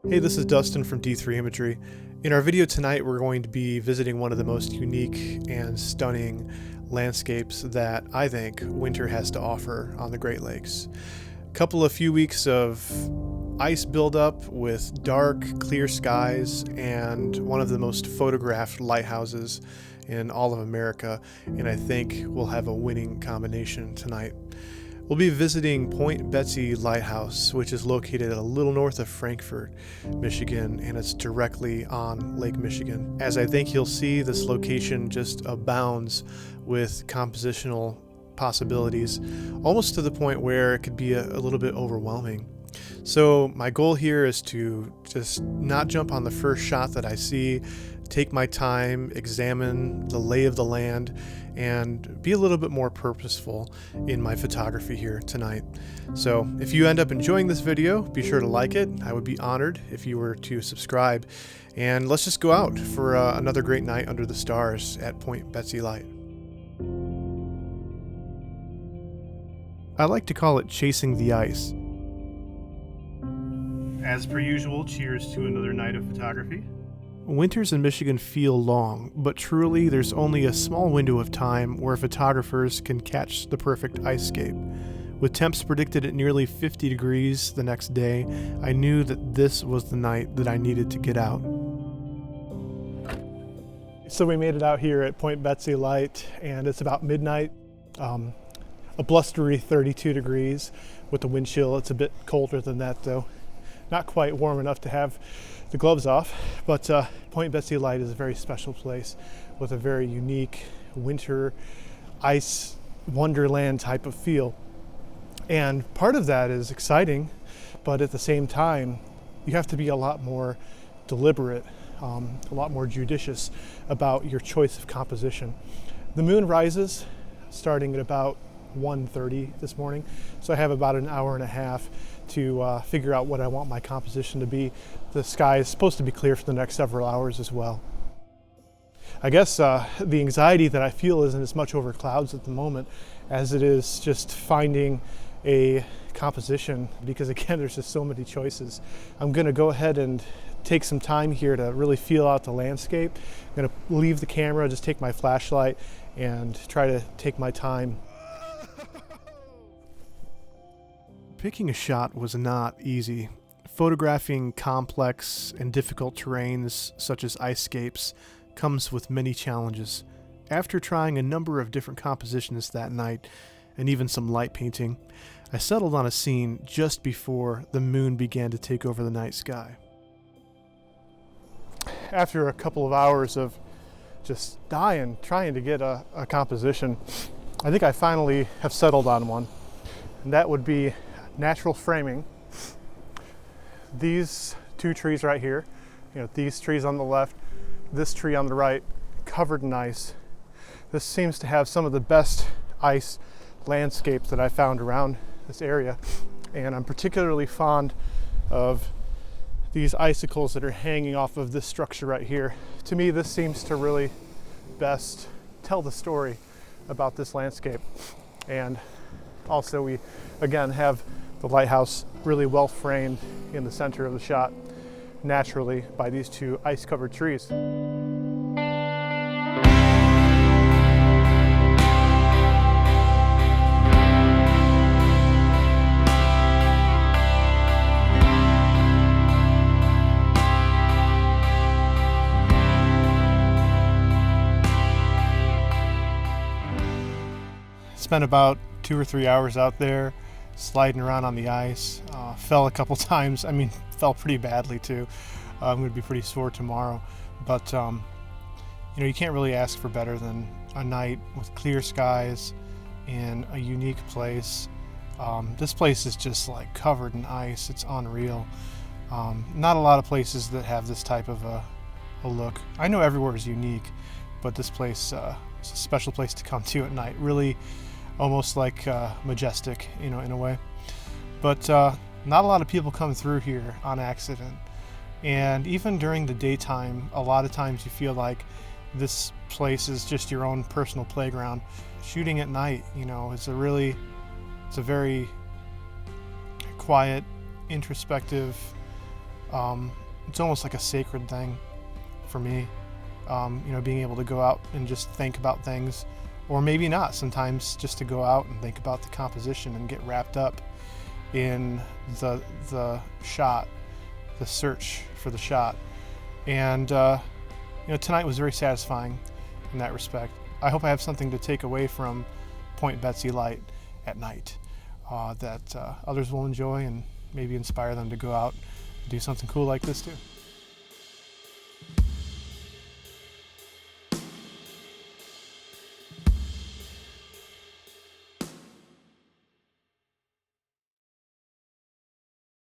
Hey, this is Dustin from D3 Imagery. In our video tonight, we're going to be visiting one of the most unique and stunning landscapes that I think winter has to offer on the Great Lakes. A few weeks of ice buildup with dark, clear skies and one of the most photographed lighthouses in all of America, and I think we'll have a winning combination tonight. We'll be visiting Point Betsy Lighthouse, which is located a little north of Frankfort, Michigan, and it's directly on Lake Michigan. As I think you'll see, this location just abounds with compositional possibilities, almost to the point where it could be a little bit overwhelming. So my goal here is to just not jump on the first shot that I see, take my time, examine the lay of the land, and be a little bit more purposeful in my photography here tonight. So if you end up enjoying this video, be sure to like it. I would be honored if you were to subscribe. And let's just go out for another great night under the stars at Point Betsy Light. I like to call it chasing the ice. As per usual, cheers to another night of photography. Winters in Michigan feel long, but truly there's only a small window of time where photographers can catch the perfect icescape. With temps predicted at nearly 50 degrees the next day, I knew that this was the night that I needed to get out. So we made it out here at Point Betsy Light, and it's about midnight. A blustery 32 degrees with the wind chill. It's a bit colder than that though. Not quite warm enough to have the gloves off, but Point Betsy Light is a very special place with a very unique winter ice wonderland type of feel. And part of that is exciting, but at the same time, you have to be a lot more deliberate, a lot more judicious about your choice of composition. The moon rises starting at about 1:30 this morning, so I have about an hour and a half to figure out what I want my composition to be. The sky is supposed to be clear for the next several hours as well. I guess the anxiety that I feel isn't as much over clouds at the moment as it is just finding a composition, because again, there's just so many choices. I'm going to go ahead and take some time here to really feel out the landscape. I'm going to leave the camera, just take my flashlight and try to take my time. Picking a shot was not easy. Photographing complex and difficult terrains such as icescapes comes with many challenges. After trying a number of different compositions that night, and even some light painting, I settled on a scene just before the moon began to take over the night sky. After a couple of hours of just trying to get a composition, I think I finally have settled on one, and that would be natural framing. These two trees right here, these trees on the left, this tree on the right, covered in ice. This seems to have some of the best ice landscapes that I found around this area, and I'm particularly fond of these icicles that are hanging off of this structure right here. To me, this seems to really best tell the story about this landscape. And also we again have the lighthouse really well framed in the center of the shot naturally by these two ice-covered trees. Spent about 2 or 3 hours out there sliding around on the ice. Fell a couple times. I mean, fell pretty badly too. I'm going to be pretty sore tomorrow, but you can't really ask for better than a night with clear skies in a unique place. This place is just like covered in ice. It's unreal. Not a lot of places that have this type of a look. I know everywhere is unique, but this place is a special place to come to at night. Really almost like majestic, in a way. But not a lot of people come through here on accident. And even during the daytime, a lot of times you feel like this place is just your own personal playground. Shooting at night, it's a very quiet, introspective It's almost like a sacred thing for me. Being able to go out and just think about things, or maybe not, sometimes just to go out and think about the composition and get wrapped up in the shot, the search for the shot. And tonight was very satisfying in that respect. I hope I have something to take away from Point Betsy Light at night that others will enjoy and maybe inspire them to go out and do something cool like this too.